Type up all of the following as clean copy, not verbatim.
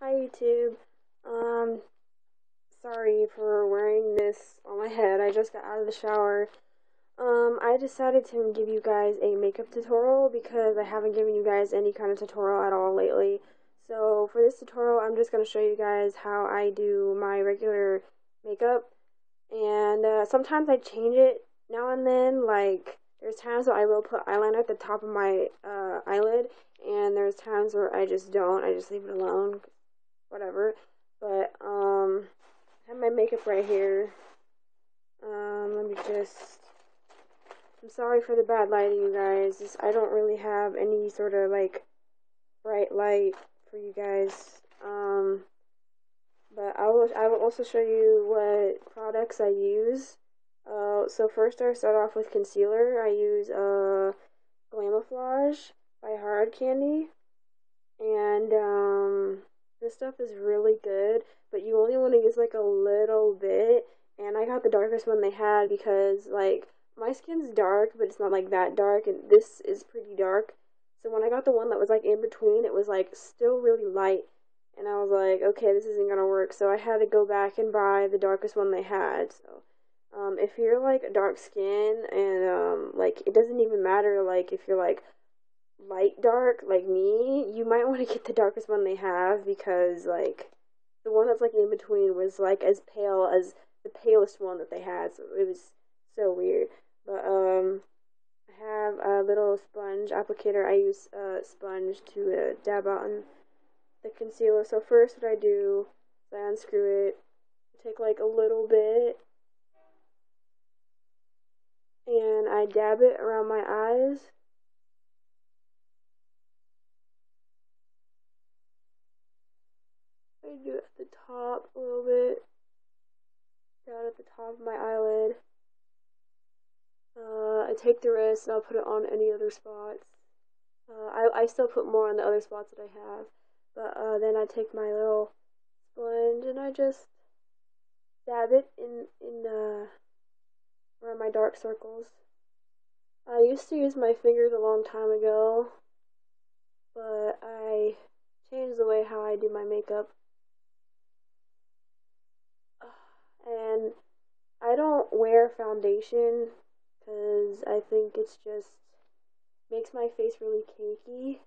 Hi YouTube. Um, Sorry for wearing this on my head. I just got out of the shower. I decided to give you guys a makeup tutorial because I haven't given you guys any kind of tutorial at all lately. So for this tutorial, I'm just going to show you guys how I do my regular makeup. And sometimes I change it now and then. Like, there's times where I will put eyeliner at the top of my eyelid, and there's times where I just don't. I just leave it alone, whatever. But I have my makeup right here. Let me just. I'm sorry for the bad lighting, you guys. I don't really have any sort of like bright light for you guys. But I will also show you what products I use. So first I start off with concealer. I use Glamouflage by Hard Candy, and this stuff is really good, but you only want to use like a little bit. And I got the darkest one they had because like my skin's dark, but it's not like that dark, and this is pretty dark. So when I got the one that was like in between, it was like still really light, and I was like, okay, this isn't gonna work. So I had to go back and buy the darkest one they had. So if you're like dark skin and like it doesn't even matter like if you're like light dark like me, you might want to get the darkest one they have because like the one that's like in between was like as pale as the palest one that they had, so it was so weird. But I have a little sponge applicator. I use a sponge to dab out on the concealer. So first what I do is I unscrew it, take like a little bit, and I dab it around my eyes. I do it at the top a little bit, down at the top of my eyelid. I take the rest and I'll put it on any other spots. I still put more on the other spots that I have, but then I take my little sponge and I just dab it in around my dark circles. I used to use my fingers a long time ago, but I changed the way how I do my makeup. And I don't wear foundation because I think it's just makes my face really cakey.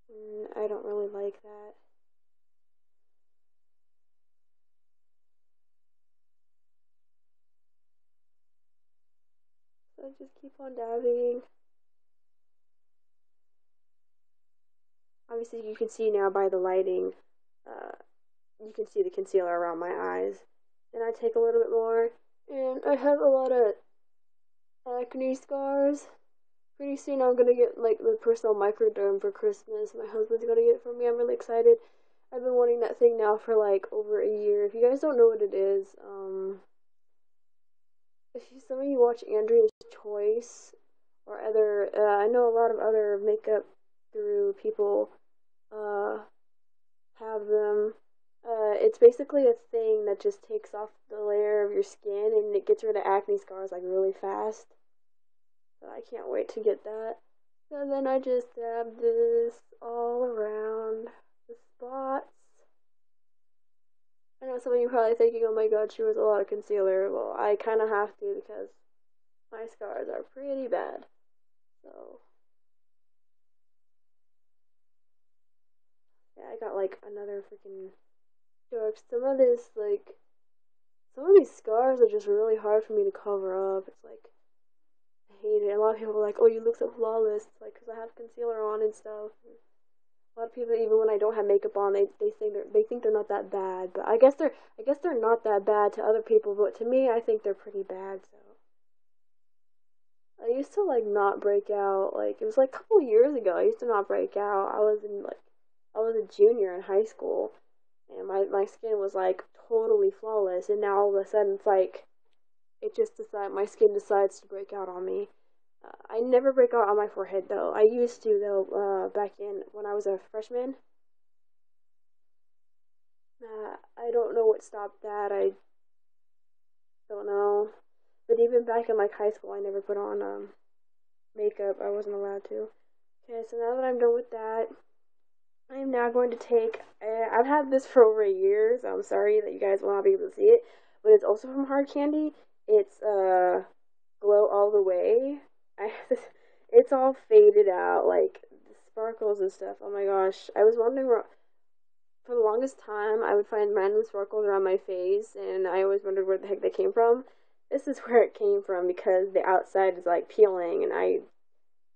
And I don't really like that. So I just keep on dabbing. Obviously, you can see now by the lighting, uh, you can see the concealer around my eyes. And I take a little bit more, and I have a lot of acne scars. Pretty soon, I'm gonna get like the personal microderm for Christmas. My husband's gonna get it for me. I'm really excited. I've been wanting that thing now for like over a year. If you guys don't know what it is, if you, some of you watch Andrea's Choice or other, I know a lot of other makeup through people uh, have them. It's basically a thing that just takes off the layer of your skin and it gets rid of acne scars like really fast. So I can't wait to get that. So then I just dab this all around the spots. I know some of you are probably thinking, oh my god, she was a lot of concealer. Well, I kind of have to because my scars are pretty bad. So, yeah, I got like another freaking dark. Some of these scars are just really hard for me to cover up. It's like, I hate it. A lot of people are like, oh, you look so flawless. It's like, because I have concealer on and stuff. A lot of people, even when I don't have makeup on, they think they're not that bad. But I guess they're not that bad to other people. But to me, I think they're pretty bad. So I used to like not break out. Like it was like a couple years ago. I used to not break out. I was a junior in high school, and my skin was like totally flawless. And now all of a sudden, it's like my skin decides to break out on me. I never break out on my forehead though. I used to though back in when I was a freshman. I don't know what stopped that. I don't know. But even back in like high school, I never put on makeup. I wasn't allowed to. Okay, so now that I'm done with that, I am now going to take. I've had this for over a year, so I'm sorry that you guys will not be able to see it. But it's also from Hard Candy. It's Glow All the Way. I it's all faded out, like the sparkles and stuff. Oh my gosh! I was wondering for the longest time I would find random sparkles around my face, and I always wondered where the heck they came from. This is where it came from because the outside is like peeling, and I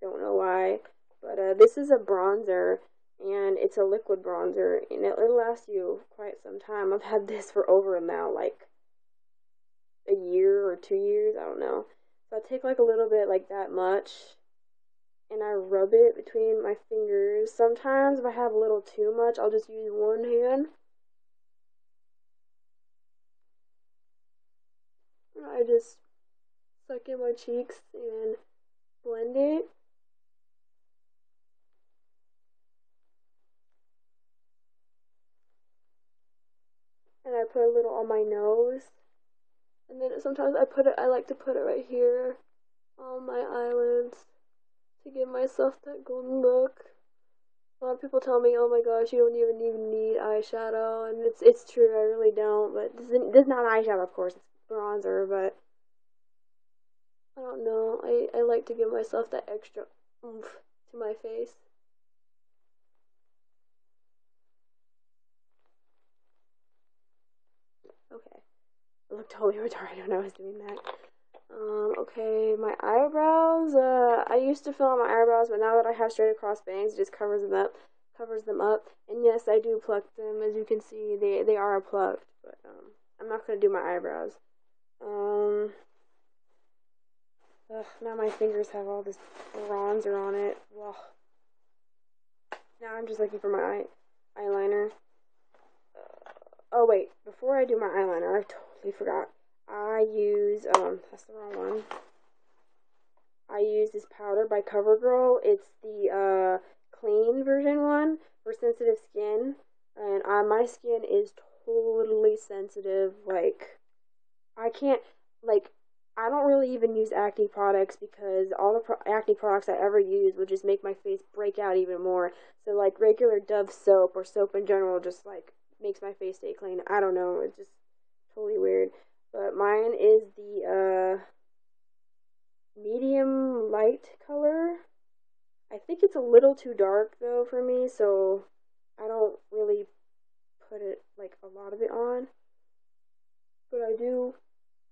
don't know why. But this is a bronzer, and it's a liquid bronzer, and it'll last you quite some time. I've had this for over now, like a year or 2 years, I don't know. So I take like a little bit, like that much, and I rub it between my fingers. Sometimes if I have a little too much, I'll just use one hand. And I just suck in my cheeks and blend it. And I put a little on my nose. And then sometimes I like to put it right here on my eyelids to give myself that golden look. A lot of people tell me, "Oh my gosh, you don't even need eyeshadow," and it's true. I really don't. But this is not eyeshadow, of course. It's bronzer, but I don't know. I like to give myself that extra oomph to my face. Okay, I look totally retarded when I was doing that. Okay, my eyebrows. I used to fill out my eyebrows, but now that I have straight across bangs, it just covers them up. And yes, I do pluck them. As you can see, they are plucked, but I'm not gonna do my eyebrows. Um, now my fingers have all this bronzer on it. Well, now I'm just looking for my eyeliner. Oh wait, before I do my eyeliner, I totally forgot. I use that's the wrong one. I use this powder by CoverGirl. It's the clean version one for sensitive skin, and my skin is totally sensitive. Like I can't like I don't really even use acne products because all the acne products I ever use would just make my face break out even more. So like regular Dove soap or soap in general just like makes my face stay clean. I don't know. It's just totally weird. But mine is the medium light color. I think it's a little too dark though for me, so I don't really put it like a lot of it on. But I do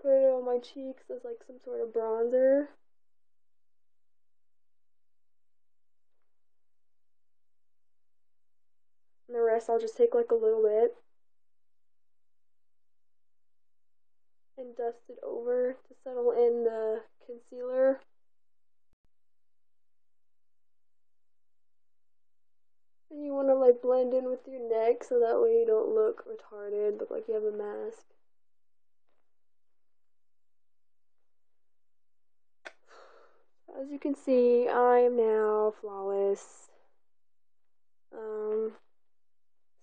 put it on my cheeks as like some sort of bronzer. And the rest I'll just take like a little bit and dust it over to settle in the concealer. And you want to like blend in with your neck so that way you don't look retarded, look like you have a mask. As you can see, I am now flawless.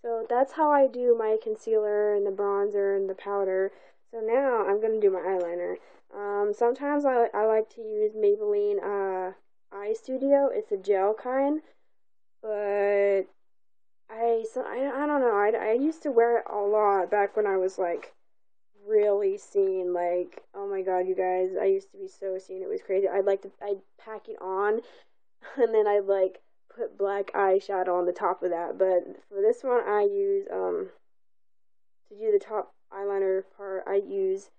So that's how I do my concealer and the bronzer and the powder. So now I'm going to do my eyeliner. Sometimes I like to use Maybelline Eye Studio. It's a gel kind. But I don't know. I used to wear it a lot back when I was like really seen. Like, oh my god, you guys, I used to be so seen. It was crazy. I'd pack it on and then I'd like put black eyeshadow on the top of that. But for this one, I use to do the top eyeliner part, I use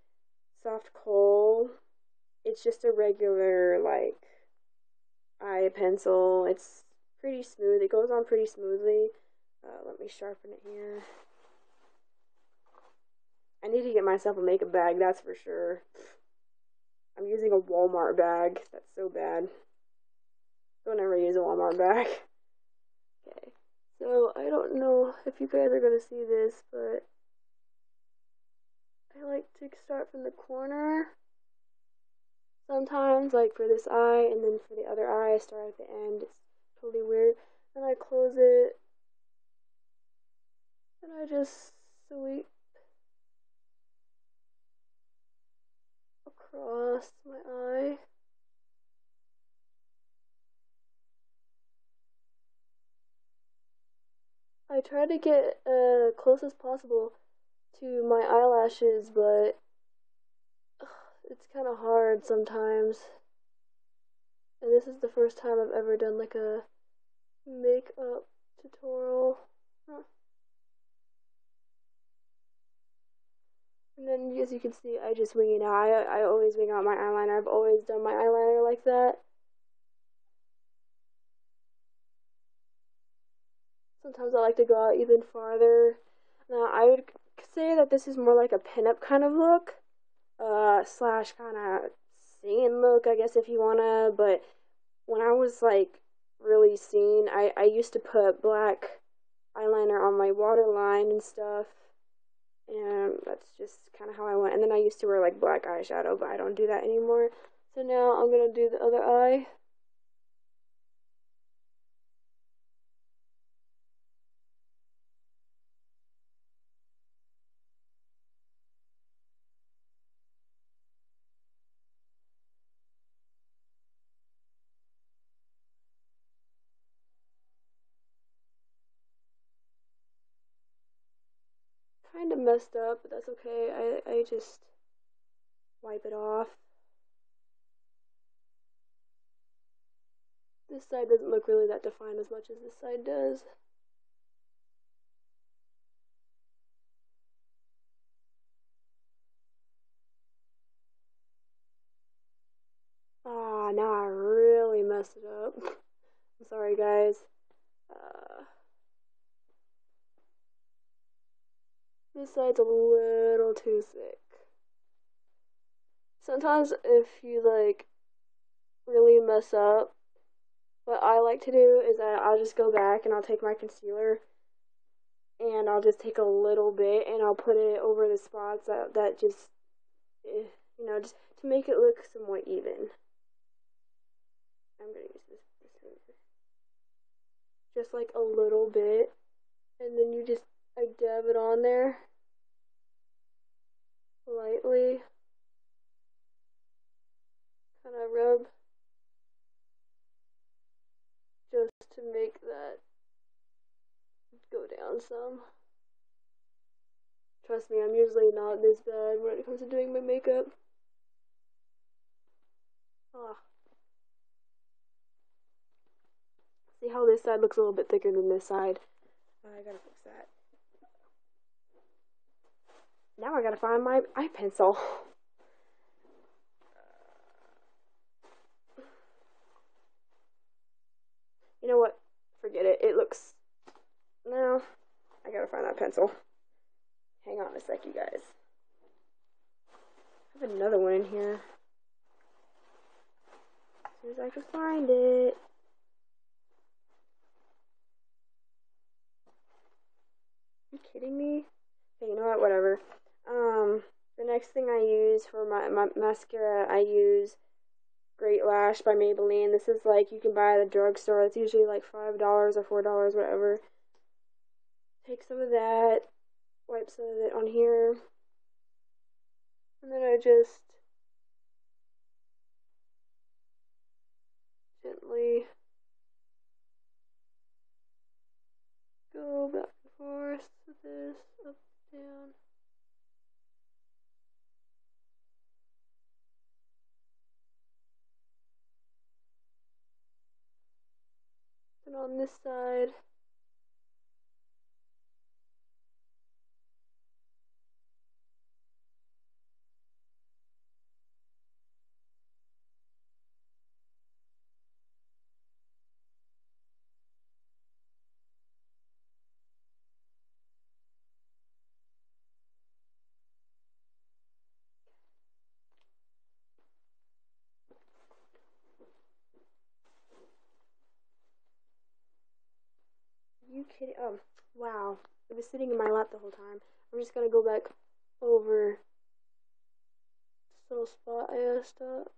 Soft Kohl. It's just a regular like eye pencil. It's pretty smooth. It goes on pretty smoothly. Let me sharpen it here. I need to get myself a makeup bag, that's for sure. I'm using a Walmart bag. That's so bad. Don't ever use a Walmart bag. Okay. So, I don't know if you guys are going to see this, but I like to start from the corner. Sometimes, like for this eye, and then for the other eye, I start at the end. It's totally weird. And I close it, and I just sweep across my eye. I try to get close as possible to my eyelashes, but it's kind of hard sometimes. And this is the first time I've ever done like a makeup tutorial. Huh. And then as you can see, I just wing it out. I always wing out my eyeliner. I've always done my eyeliner like that. Sometimes I like to go out even farther. Now I would say that this is more like a pinup kind of look. Slash kind of singing look, I guess, if you wanna. But when I was like really seen, I used to put black eyeliner on my waterline and stuff, and that's just kind of how I went. And then I used to wear like black eyeshadow, but I don't do that anymore. So now I'm gonna do the other eye. Kind of messed up, but that's okay. I just wipe it off. This side doesn't look really that defined as much as this side does. Ah, now I really messed it up. I'm sorry, guys. This side's a little too thick. Sometimes if you like really mess up, what I like to do is that I'll just go back and I'll take my concealer and I'll just take a little bit and I'll put it over the spots that just, just to make it look somewhat even. I'm gonna use this finger. Just like a little bit, and then you just dab it on there lightly. Kind of rub just to make that go down some. Trust me, I'm usually not this bad when it comes to doing my makeup. Ah. See how this side looks a little bit thicker than this side? I gotta fix that. Now I gotta find my eye pencil. You know what? Forget it. It looks... No. I gotta find that pencil. Hang on a sec, you guys. I have another one in here. As soon as I can find it. Are you kidding me? Okay, you know what? Whatever. The next thing I use for my mascara, I use Great Lash by Maybelline. This is like you can buy at a drugstore. It's usually like $5 or $4, whatever. Take some of that, wipe some of it on here, and then I just gently go back and forth with this, up, down. And on this side, are you kidding? Oh, wow. It was sitting in my lap the whole time. I'm just gonna go back over this little spot I asked up.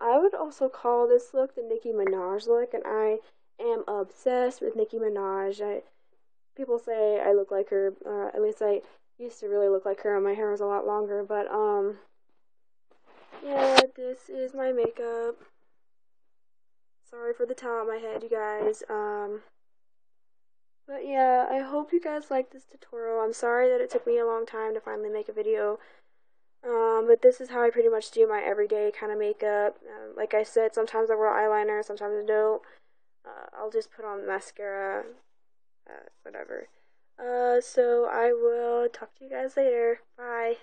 I would also call this look the Nicki Minaj look, and I am obsessed with Nicki Minaj. People say I look like her, at least I used to really look like her, and my hair was a lot longer, but, yeah, this is my makeup. Sorry for the towel on my head, you guys, but yeah, I hope you guys like this tutorial. I'm sorry that it took me a long time to finally make a video. But this is how I pretty much do my everyday kind of makeup. Like I said, sometimes I wear eyeliner, sometimes I don't. I'll just put on mascara, whatever. So I will talk to you guys later. Bye.